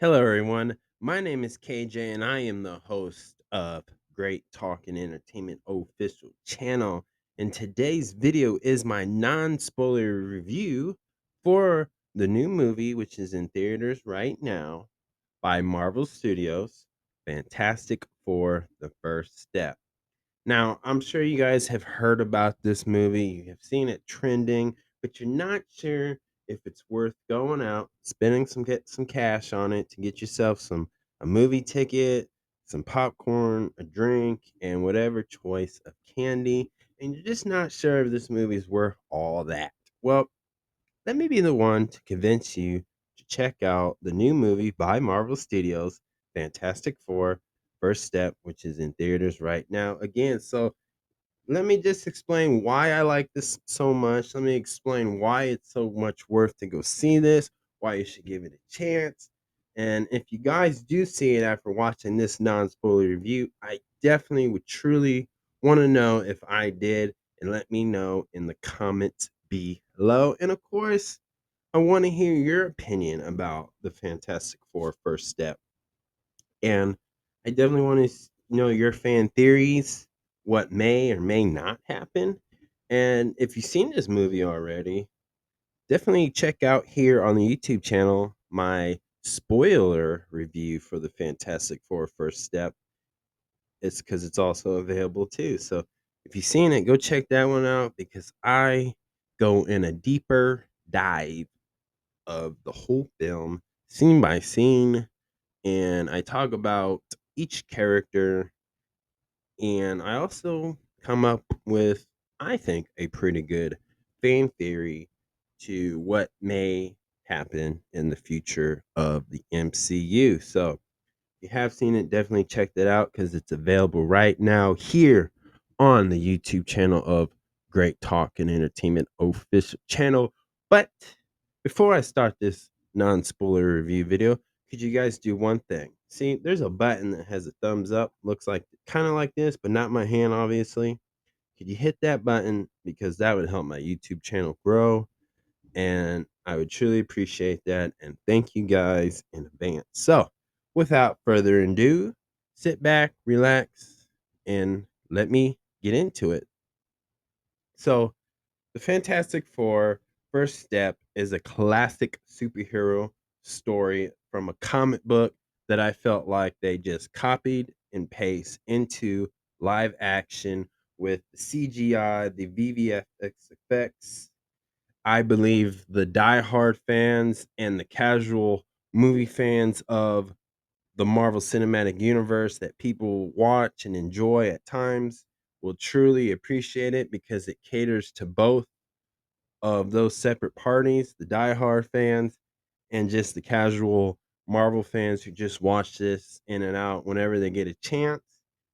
Hello, everyone. My name is KJ, and I am the host of Great Talk and Entertainment official channel. And today's video is my non-spoiler review for the new movie, which is in theaters right now by Marvel Studios, Fantastic Four: The First Step. Now, I'm sure you guys have heard about this movie, you have seen it trending, but you're not sure if it's worth going out, spending get some cash on it to get yourself a movie ticket, some popcorn, a drink, and whatever choice of candy, and you're just not sure if this movie is worth all that. Well, let me be the one to convince you to check out the new movie by Marvel Studios, Fantastic Four: First Step, which is in theaters right now. Again, so let me just explain why I like this so much. Let me explain why it's so much worth to go see this, why you should give it a chance. And if you guys do see it after watching this non-spoiler review, I definitely would truly want to know if I did, and let me know in the comments below. And of course, I want to hear your opinion about the Fantastic Four: First Step. And I definitely want to know your fan theories, what may or may not happen. And if you've seen this movie already, definitely check out here on the YouTube channel my spoiler review for the Fantastic Four: First Step. It's because it's also available too. So if you've seen it, go check that one out because I go in a deeper dive of the whole film, scene by scene, and I talk about each character, and I also come up with, I think, a pretty good fan theory to what may happen in the future of the MCU. So, if you have seen it, definitely check that out because it's available right now here on the YouTube channel of Great Talk and Entertainment official channel. But before I start this non-spoiler review video, could you guys do one thing? See, there's a button that has a thumbs up, looks like kind of like this, but not my hand, obviously. Could you hit that button because that would help my YouTube channel grow, and I would truly appreciate that. And thank you guys in advance. So, without further ado, sit back, relax, and let me get into it. So, the Fantastic Four: First Step is a classic superhero story from a comic book that I felt like they just copied and paste into live action with the CGI, the VFX effects. I believe the diehard fans and the casual movie fans of the Marvel Cinematic Universe that people watch and enjoy at times will truly appreciate it because it caters to both of those separate parties, the diehard fans and just the casual Marvel fans who just watch this in and out whenever they get a chance.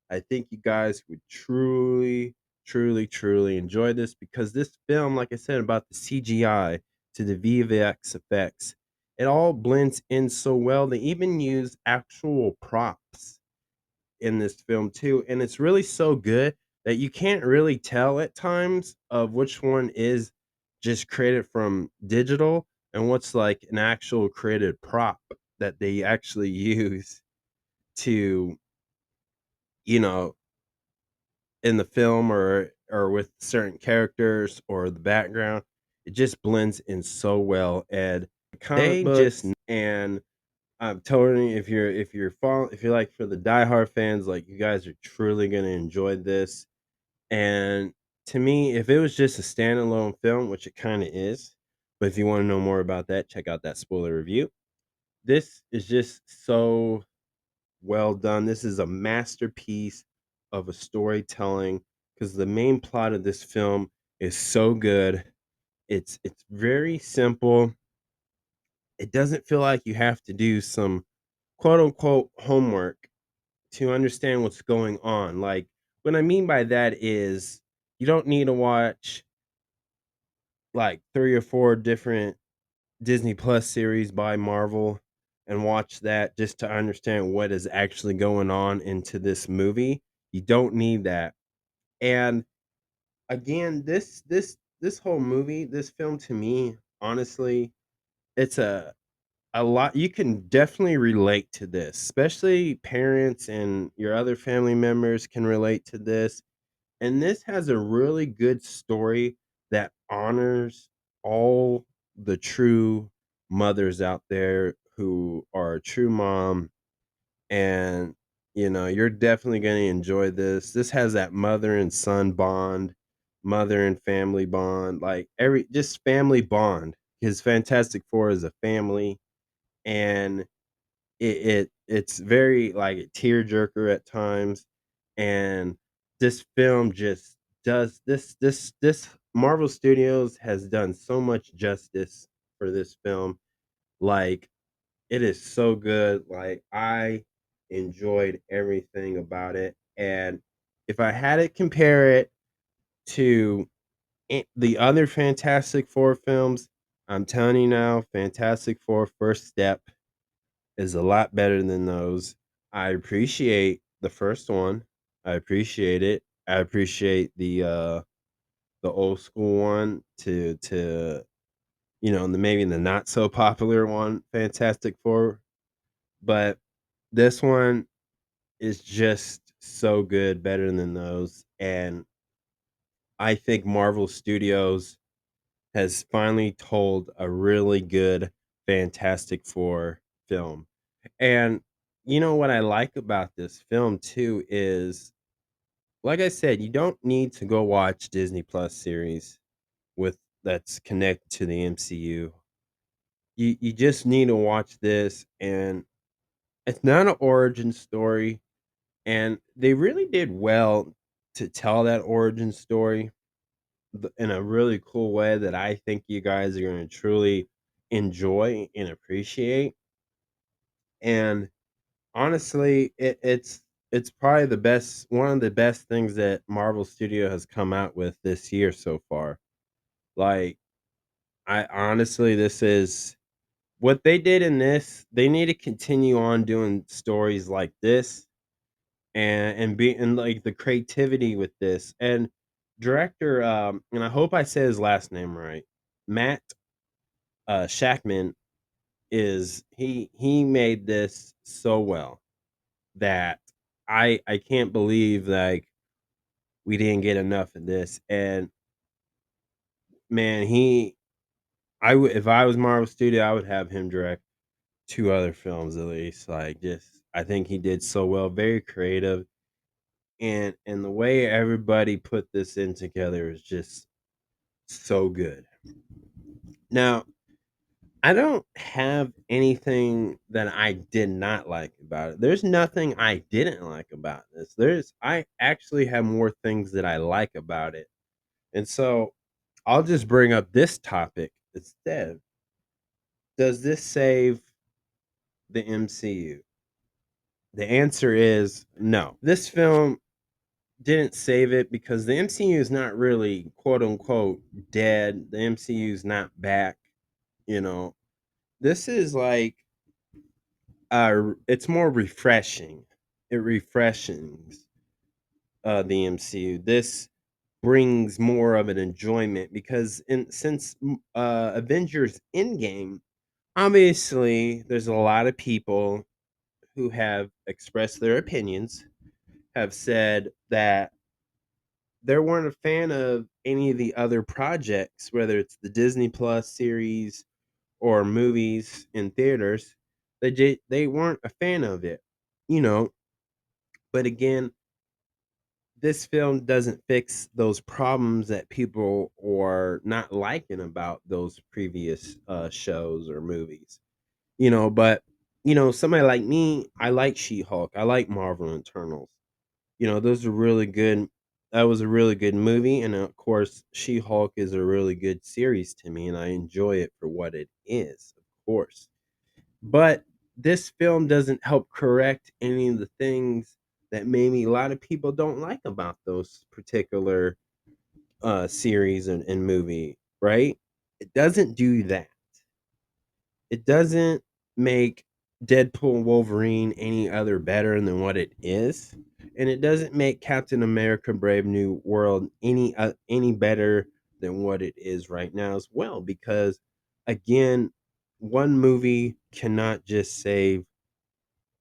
I think you guys would truly, truly, truly enjoy this because this film, like I said, about the CGI to the VFX effects, it all blends in so well. They even use actual props in this film too, and it's really so good that you can't really tell at times of which one is just created from digital and what's like an actual created prop that they actually use to, you know, in the film or with certain characters or the background. It just blends in so well, and comic They books. just And I'm telling you, if you're like for the diehard fans, like you guys are truly gonna enjoy this. And to me, if it was just a standalone film, which it kind of is, but if you want to know more about that, check out that spoiler review. This is just so well done. This is a masterpiece of a storytelling because the main plot of this film is so good. It's very simple. It doesn't feel like you have to do some quote unquote homework to understand what's going on. Like, what I mean by that is you don't need to watch like 3 or 4 different Disney Plus series by Marvel and watch that just to understand what is actually going on into this movie. You don't need that. And again, this whole movie, this film to me, honestly, it's a a lot you can definitely relate to this, especially parents and your other family members can relate to this. And this has a really good story that honors all the true mothers out there who are a true mom. And, you're definitely going to enjoy this. This has that mother and son bond, mother and family bond, like just family bond. His Fantastic Four is a family, and it's very like a tearjerker at times, and this film just does this Marvel Studios has done so much justice for this film. Like, it is so good. Like, I enjoyed everything about it, and if I had to compare it to the other Fantastic Four films, I'm telling you now, Fantastic Four: First Step is a lot better than those. I appreciate the first one. I appreciate it. I appreciate the old school one to maybe the not so popular one, Fantastic Four. But this one is just so good, better than those. And I think Marvel Studios has finally told a really good Fantastic Four film. And what I like about this film too is, like I said, you don't need to go watch Disney Plus series with that's connected to the MCU. You just need to watch this, and it's not an origin story, and they really did well to tell that origin story in a really cool way that I think you guys are going to truly enjoy and appreciate. And honestly, it's probably the best one of the best things that Marvel Studio has come out with this year so far. Like, I honestly, this is what they did in this. They need to continue on doing stories like this, and like the creativity with this. And director, and I hope I said his last name right, Matt Shackman, is he made this so well that I can't believe, like, we didn't get enough of this. And man, if I was Marvel Studio, I would have him direct two other films at least. Like, just I think he did so well, very creative, and the way everybody put this in together is just so good. Now, I don't have anything that I did not like about it. There's nothing I didn't like about this. I actually have more things that I like about it. And so I'll just bring up this topic instead. Does this save the MCU? The answer is no. This film didn't save it because the MCU is not really, quote unquote, dead. The MCU is not back. You know, this is like, it's more refreshing. It refreshes the MCU. This brings more of an enjoyment because since Avengers Endgame, obviously there's a lot of people who have expressed their opinions, have said that they weren't a fan of any of the other projects, whether it's the Disney Plus series or movies in theaters. They weren't a fan of it, you know. But again, this film doesn't fix those problems that people are not liking about those previous shows or movies, But somebody like me, I like She-Hulk, I like Marvel Internals. Those are really good. That was a really good movie, and of course, She-Hulk is a really good series to me, and I enjoy it for what it is, of course. But this film doesn't help correct any of the things that maybe a lot of people don't like about those particular series and movie, right? It doesn't do that. It doesn't make Deadpool Wolverine any other better than what it is, and it doesn't make Captain America Brave New World any better than what it is right now as well, because again, one movie cannot just save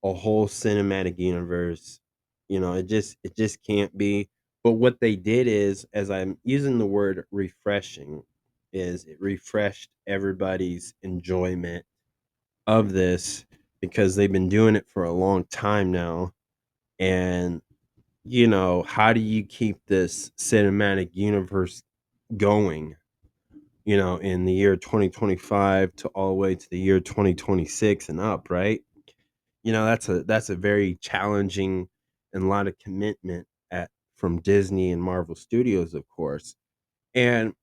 a whole cinematic universe. It just can't be. But what they did is, as I'm using the word refreshing, is it refreshed everybody's enjoyment of this because they've been doing it for a long time now. And how do you keep this cinematic universe going, in the year 2025 to all the way to the year 2026 and up, right? That's a very challenging and a lot of commitment at from Disney and Marvel Studios, of course. And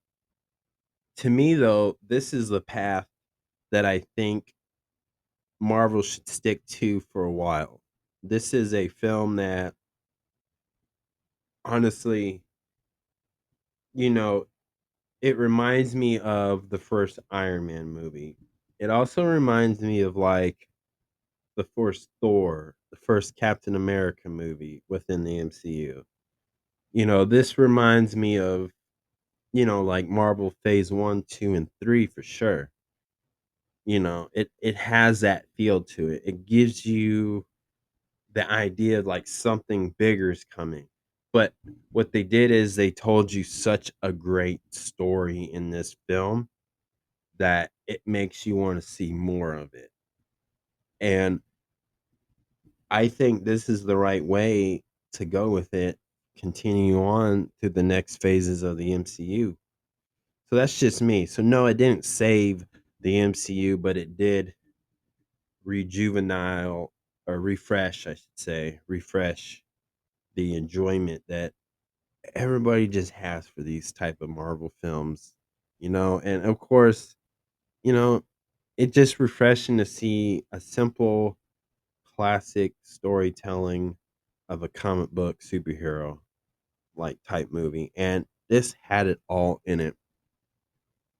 to me, though, this is the path that I think Marvel should stick to for a while. This is a film that, honestly, you know, it reminds me of the first Iron Man movie. It also reminds me of like the first Thor, the first Captain America movie within the MCU. This reminds me of, like Marvel Phase 1, 2, and 3 for sure. It has that feel to it. It gives you the idea of like something bigger is coming. But what they did is they told you such a great story in this film that it makes you want to see more of it. And I think this is the right way to go with it, continue on to the next phases of the MCU. So that's just me. So no, it didn't save the MCU, but it did rejuvenate or refresh, I should say, refresh the enjoyment that everybody just has for these type of Marvel films, and of course, you know, it's just refreshing to see a simple classic storytelling of a comic book superhero like type movie, and this had it all in it,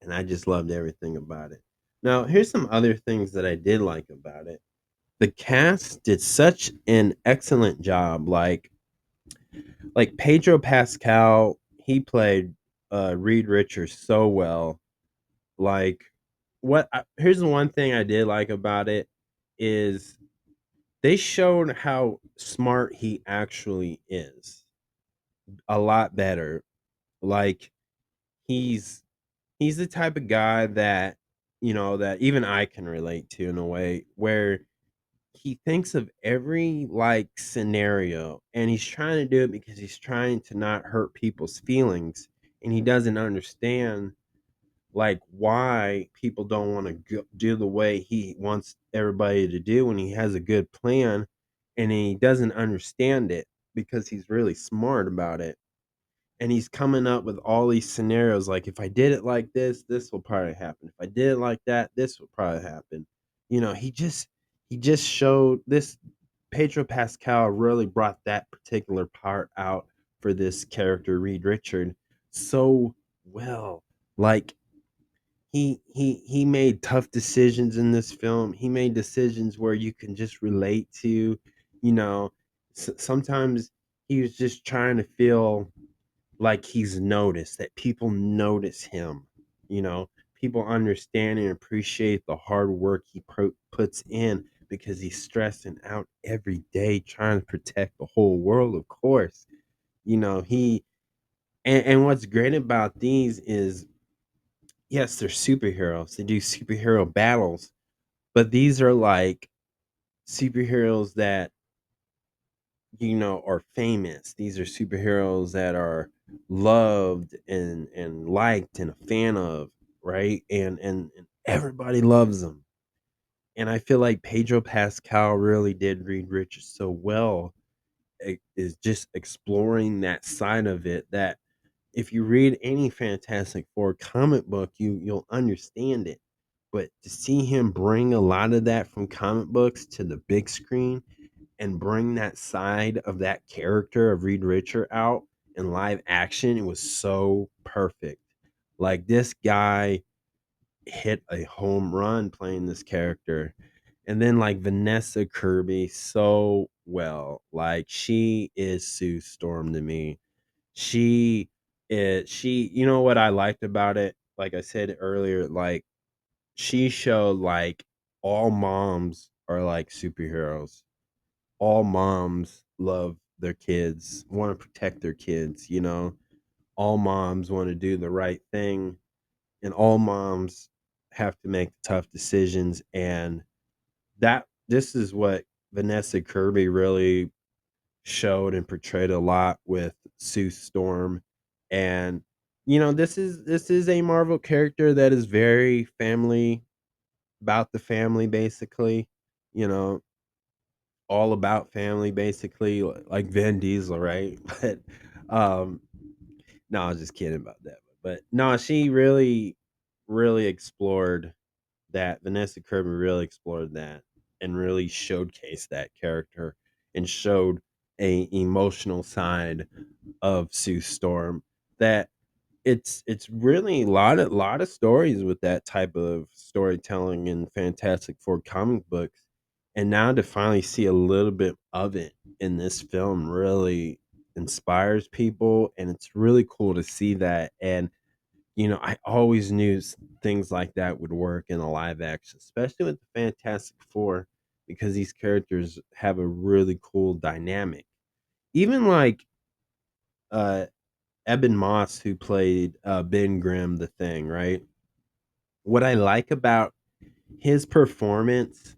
and I just loved everything about it. Now, here's some other things that I did like about it. The cast did such an excellent job. Like Pedro Pascal, he played Reed Richards so well. Like, here's the one thing I did like about it is they showed how smart he actually is a lot better. Like he's he's the type of guy that that even I can relate to in a way where he thinks of every like scenario and he's trying to do it because he's trying to not hurt people's feelings, and he doesn't understand like why people don't want to do the way he wants everybody to do when he has a good plan, and he doesn't understand it because he's really smart about it, and he's coming up with all these scenarios like if I did it like this will probably happen. If I did it like that, this will probably happen. He just showed this. Pedro Pascal really brought that particular part out for this character Reed Richard so well. Like he made tough decisions in this film. He made decisions where you can just relate to, you know, sometimes he was just trying to feel like he's noticed, that people notice him, you know, people understand and appreciate the hard work he puts in because he's stressing out every day trying to protect the whole world, of course. He and what's great about these is, yes, they're superheroes. They do superhero battles, but these are like superheroes that are famous. These are superheroes that are loved and liked and a fan of, right? And everybody loves them. And I feel like Pedro Pascal really did Reed Richards so well. It is just exploring that side of it that if you read any Fantastic Four comic book, you'll understand it. But to see him bring a lot of that from comic books to the big screen and bring that side of that character of Reed Richard out in live action, it was so perfect. Like this guy hit a home run playing this character. And then like Vanessa Kirby so well. Like she is Sue Storm to me. She what I liked about it, like I said earlier, like she showed like all moms are like superheroes. All moms love their kids, want to protect their kids, you know. All moms want to do the right thing, and all moms have to make tough decisions. And that this is what Vanessa Kirby really showed and portrayed a lot with Sue Storm. And you know, this is a Marvel character that is very family, about the family basically, you know, all about family basically, like Vin Diesel, right? But um no, I was just kidding about that. But no, she really explored that. Vanessa Kirby really explored that and really showcased that character and showed a emotional side of Sue Storm that it's really a lot of stories with that type of storytelling in Fantastic Four comic books, and now to finally see a little bit of it in this film really inspires people, and it's really cool to see that. And you know, I always knew things like that would work in a live action, especially with the Fantastic Four, because these characters have a really cool dynamic. Even like uh Eben Moss, who played Ben Grimm, the Thing, right? What I like about his performance,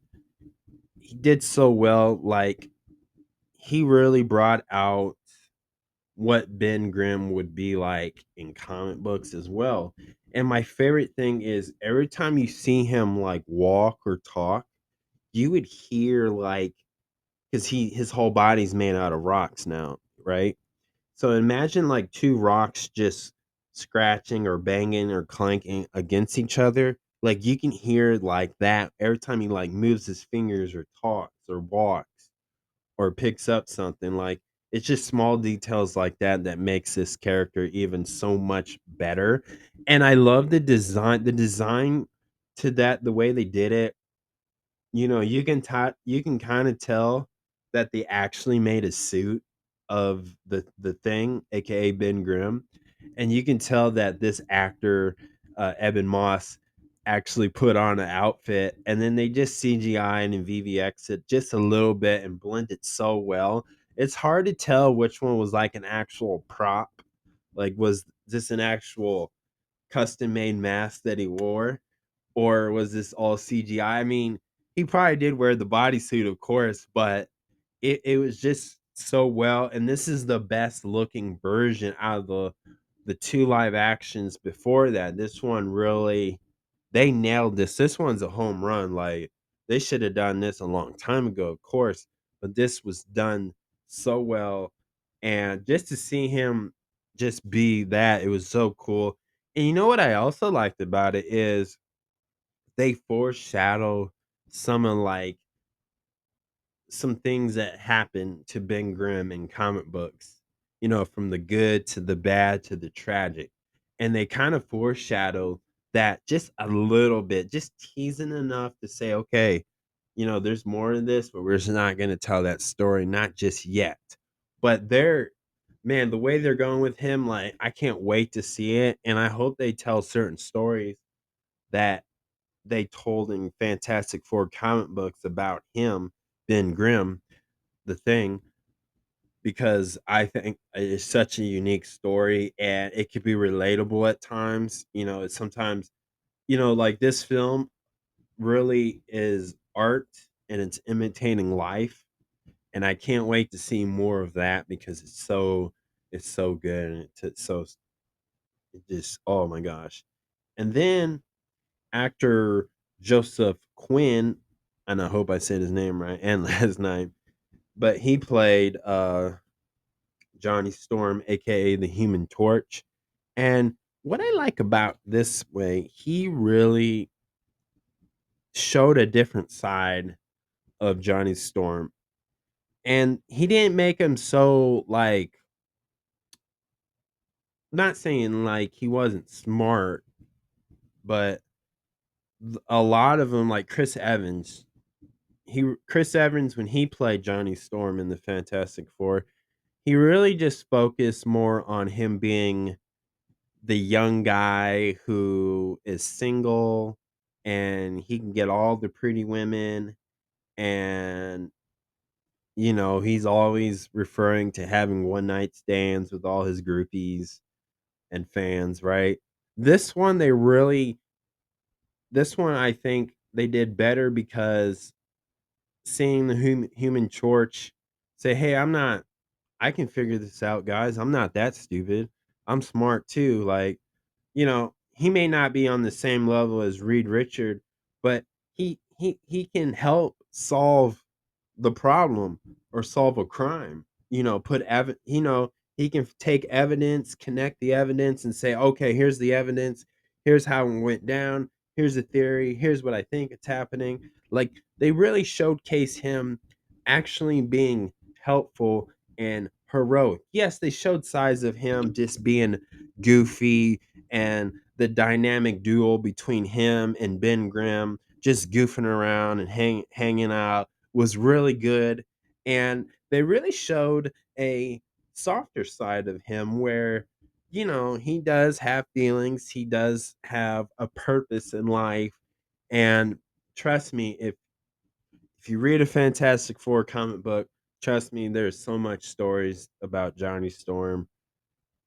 he did so well. Like, he really brought out what Ben Grimm would be like in comic books as well. And my favorite thing is every time you see him like walk or talk, you would hear like, because his whole body's made out of rocks now, right? So imagine like two rocks just scratching or banging or clanking against each other. Like you can hear like that every time he like moves his fingers or talks or walks or picks up something. Like it's just small details like that that makes this character even so much better. And I love the design to that, the way they did it. You know, you can kinda tell that they actually made a suit of the Thing, AKA Ben Grimm, and you can tell that this actor, Eben Moss, actually put on an outfit, and then they just CGI and VVX it just a little bit and blend it so well. It's hard to tell which one was, like, an actual prop, like, was this an actual custom-made mask that he wore? Or was this all CGI? I mean, he probably did wear the bodysuit, of course, but it was just so well. And this is the best looking version out of the two live actions before that. This one really, they nailed this. This one's a home run. Like they should have done this a long time ago, of course, but this was done so well. And just to see him just be that, it was so cool. And you know what I also liked about it is they foreshadow some of, like, some things that happen to Ben Grimm in comic books, you know, from the good to the bad to the tragic, and they kind of foreshadow that just a little bit, just teasing enough to say, "Okay, you know, there's more to this, but we're just not gonna tell that story, not just yet." But they're man, the way they're going with him, like, I can't wait to see it, and I hope they tell certain stories that they told in Fantastic Four comic books about him, Ben Grimm, the Thing, because I think it's such a unique story and it could be relatable at times. You know, it's sometimes, you know, like this film really is art and it's imitating life. And I can't wait to see more of that because it's so good and it's so it just oh my gosh. And then actor Joseph Quinn, and I hope I said his name right and last name, but he played Johnny Storm, aka the Human Torch. And what I like about this way, he really showed a different side of Johnny Storm. And he didn't make him so like, not saying like he wasn't smart, but a lot of them, like Chris Evans, Chris Evans when he played Johnny Storm in the Fantastic Four, he really just focused more on him being the young guy who is single and he can get all the pretty women, and he's always referring to having one night stands with all his groupies and fans, right? This one they really this one I think they did better because seeing the human torch say, "Hey, I can figure this out, guys. I'm not that stupid. I'm smart too." Like, he may not be on the same level as Reed Richard, but he can help solve the problem or solve a crime. He can take evidence, connect the evidence, and say, "Okay, here's the evidence. Here's how it went down. Here's the theory. Here's what I think it's happening." Like, they really showcase him actually being helpful and heroic. Yes, they showed sides of him just being goofy, and the dynamic duo between him and Ben Grimm just goofing around and hanging out was really good. And they really showed a softer side of him where, he does have feelings, he does have a purpose in life. And trust me, if you read a Fantastic Four comic book, trust me, there's so much stories about Johnny Storm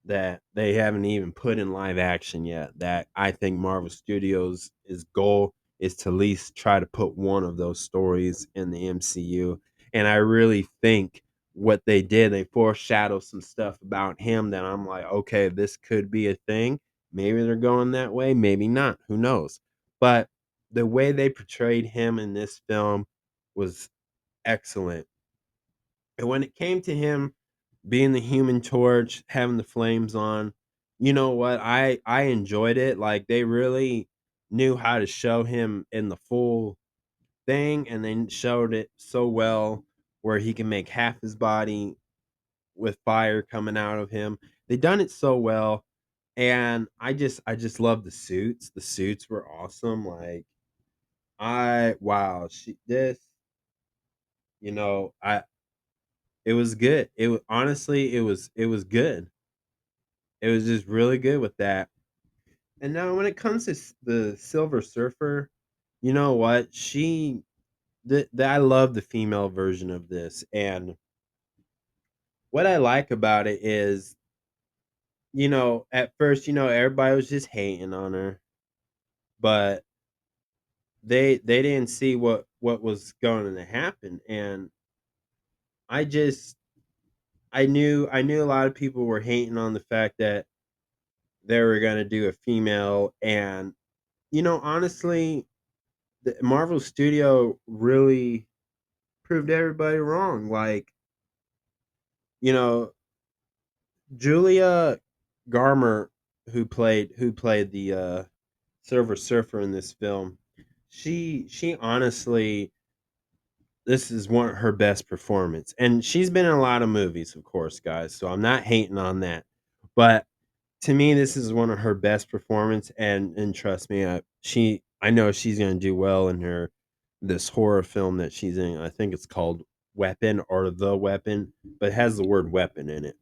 that they haven't even put in live action yet, that I think Marvel Studios' goal is to at least try to put one of those stories in the MCU. And I really think what they did, they foreshadowed some stuff about him that I'm like, okay, this could be a thing. Maybe they're going that way, maybe not. Who knows? But the way they portrayed him in this film was excellent. And when it came to him being the Human Torch, having the flames on, you know what? I enjoyed it. Like, they really knew how to show him in the full thing, and they showed it so well where he can make half his body with fire coming out of him. They done it so well, and I just love the suits. The suits were awesome. Like, I wow, I it was good. It was honestly, it was good. It was just really good with that. And now when it comes to the Silver Surfer, you know what? I love the female version of this. And what I like about it is, at first, everybody was just hating on her, but they didn't see what was going to happen. And I just I knew a lot of people were hating on the fact that they were going to do a female. And honestly, the Marvel Studio really proved everybody wrong. Like, you know, Julia Garmer, who played the Silver Surfer in this film, she honestly, this is one of her best performance. And she's been in a lot of movies, of course, guys, so I'm not hating on that. But to me, this is one of her best performance. And trust me, I know she's gonna do well in her this horror film that she's in. I think it's called Weapon or The Weapon, but it has the word weapon in it.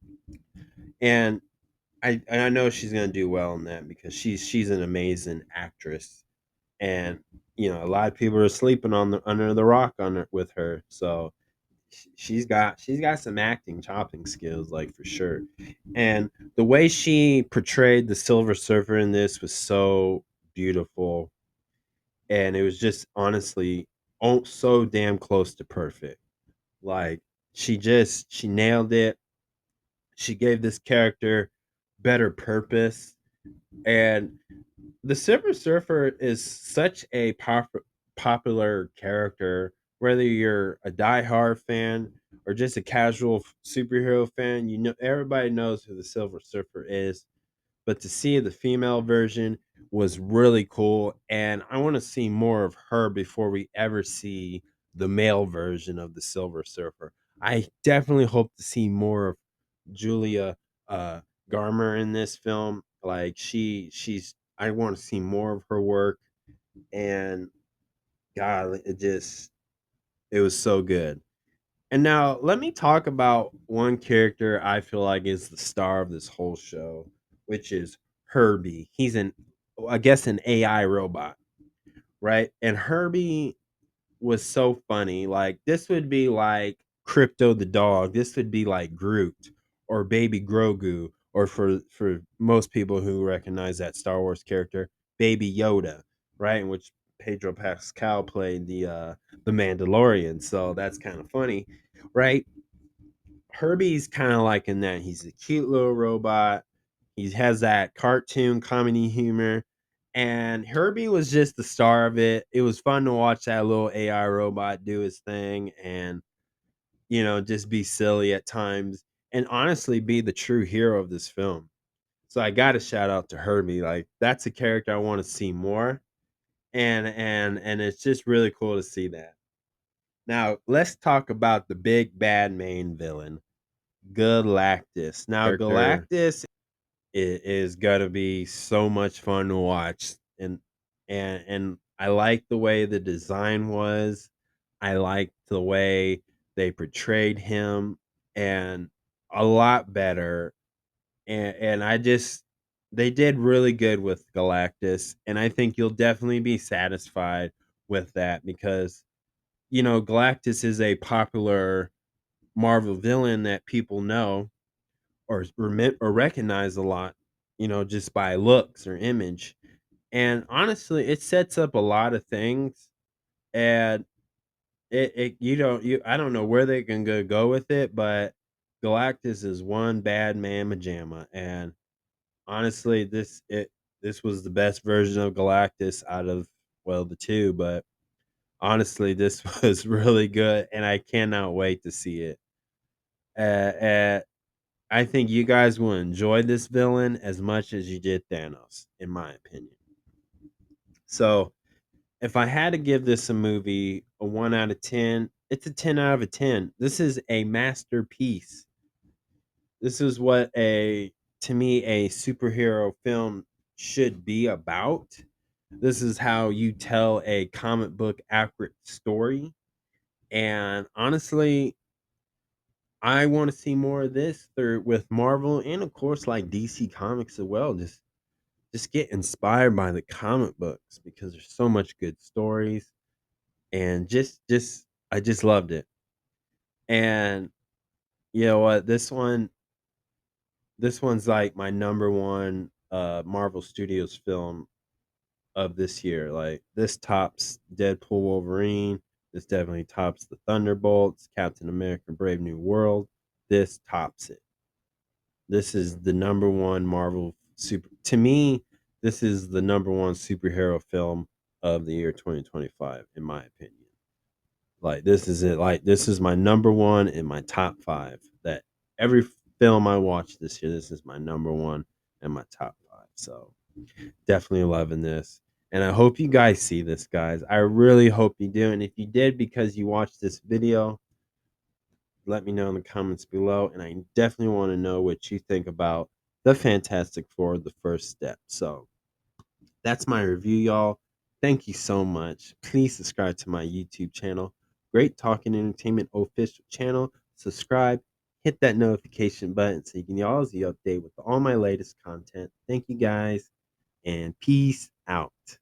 And I know she's gonna do well in that because she's an amazing actress. And a lot of people are sleeping on the under the rock on her with her. So she's got some acting chopping skills, like, for sure. And the way she portrayed the Silver Surfer in this was so beautiful, and it was just honestly, so damn close to perfect. Like, she nailed it. She gave this character better purpose. And the Silver Surfer is such a popular character, whether you're a diehard fan or just a casual superhero fan. Everybody knows who the Silver Surfer is. But to see the female version was really cool, and I want to see more of her before we ever see the male version of the Silver Surfer. I definitely hope to see more of Julia uh, Garmer in this film. Like, she's I want to see more of her work, and God, it was so good. And now let me talk about one character I feel like is the star of this whole show, which is Herbie. He's I guess, an AI robot. right? And Herbie was so funny. Like this would be like Crypto the dog. This would be like Groot or Baby Grogu, or for most people who recognize that Star Wars character, Baby Yoda, right? In which Pedro Pascal played the Mandalorian. So that's kind of funny, right? Herbie's kind of like in that he's a cute little robot. He has that cartoon comedy humor. And Herbie was just the star of it. It was fun to watch that little AI robot do his thing and, just be silly at times and honestly be the true hero of this film. So I got to shout out to Herbie. Like that's a character I want to see more. And it's just really cool to see that. Now, let's talk about the big bad main villain, Galactus. Now, Character. Galactus is gonna be so much fun to watch, and I like the way the design was. I liked the way they portrayed him, and a lot better. And I just they did really good with Galactus, and I think you'll definitely be satisfied with that because Galactus is a popular Marvel villain that people know or recognize a lot, just by looks or image. And honestly, it sets up a lot of things, and it you don't you I don't know where they can go with it, but Galactus is one bad man pajama, and honestly, this was the best version of Galactus out of the two, but honestly, this was really good, and I cannot wait to see it. Uh, I think you guys will enjoy this villain as much as you did Thanos, in my opinion. So, if I had to give this a movie a 1 out of 10, it's a 10 out of a 10. This is a masterpiece. This is what to me, a superhero film should be about. This is how you tell a comic book accurate story. And honestly, I want to see more of this through with Marvel and of course like DC Comics as well. Just get inspired by the comic books because there's so much good stories and just I just loved it. And you know what? This one's like my number one Marvel Studios film of this year. Like this tops Deadpool Wolverine. This definitely tops the Thunderbolts, Captain America Brave New World. This tops it. This is the number one Marvel super to me, this is the number one superhero film of the year 2025, in my opinion. Like this is it. Like this is my number one in my top five. That every film I watched this year, this is my number one and my top five. So definitely loving this. And I hope you guys see this, guys. I really hope you do. And if you did because you watched this video, let me know in the comments below. And I definitely want to know what you think about the Fantastic Four, the first step. So that's my review, y'all. Thank you so much. Please subscribe to my YouTube channel, Great Talking Entertainment official channel. Subscribe, hit that notification button so you can always be updated with all my latest content. Thank you guys, and peace out.